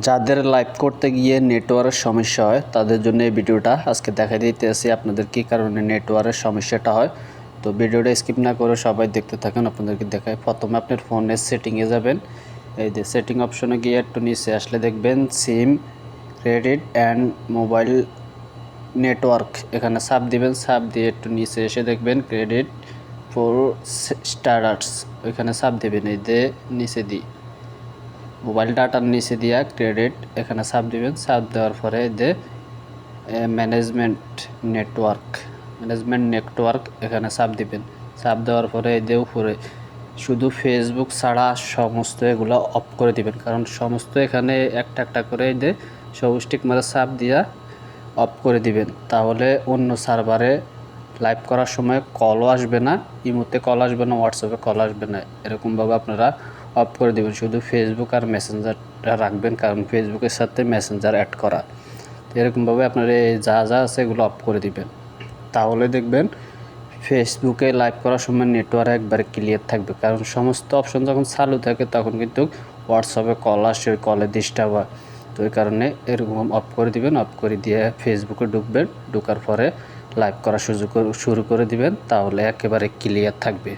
যাদের লাইভ করতে গিয়ে নেটওয়ার্কের সমস্যা হয় তাদের জন্য এই ভিডিওটা আজকে দেখা দিতেছি আপনাদের কী কারণে নেটওয়ার্কের সমস্যাটা হয়। তো ভিডিওটা স্কিপ না করে সবাই দেখতে থাকেন। আপনাদেরকে দেখায় প্রথমে আপনার ফোনের সেটিংয়ে যাবেন। এই যে সেটিং অপশনে গিয়ে একটু নিচে আসলে দেখবেন সিম ক্রেডিট অ্যান্ড মোবাইল নেটওয়ার্ক, এখানে চাপ দিবেন। চাপ দিয়ে একটু নিচে এসে দেখবেন ক্রেডিট ফর স্টার্টার্স, ওইখানে চাপ দেবেন। এই যে নিচে দিই মোবাইল ডাটার নিচে দিয়া ক্রেডিট, এখানে চাপ দিবেন। চাপ দেওয়ার পরে যে ম্যানেজমেন্ট নেটওয়ার্ক এখানে চাপ দিবেন। চাপ দেওয়ার পরে এই যে উপরে শুধু ফেসবুক ছাড়া সমস্ত এগুলো অফ করে দিবেন, কারণ সমস্ত এখানে একটা একটা করে এই যে সবুজ টিক মারা চাপ দিয়া অফ করে দিবেন। তাহলে অন্য সার্ভারে লাইভ করার সময় কলও আসবে না, ইমোতে কল আসবে না, হোয়াটসঅ্যাপে কল আসবে না। এরকমভাবে আপনারা অফ করে দেবেন। শুধু ফেসবুক আর মেসেঞ্জারটা রাখবেন, কারণ ফেসবুকের সাথে মেসেঞ্জার অ্যাড করা। এরকমভাবে আপনারা যা যা আছে এগুলো অফ করে দিবেন। তাহলে দেখবেন ফেসবুকে লাইভ করার সময় নেটওয়ার্ক একবারে ক্লিয়ার থাকবে, কারণ সমস্ত অপশন যখন চালু থাকে তখন কিন্তু হোয়াটসঅ্যাপে কল আসে, ওই কলে ডিস্টার্ব হয়। তো এই কারণে এরকম অফ করে দিবেন। অফ করে দিয়ে ফেসবুকে ঢুকবেন, ঢোকার পরে লাইভ করা শুরু করে দিবেন, তাহলে একেবারে ক্লিয়ার থাকবে।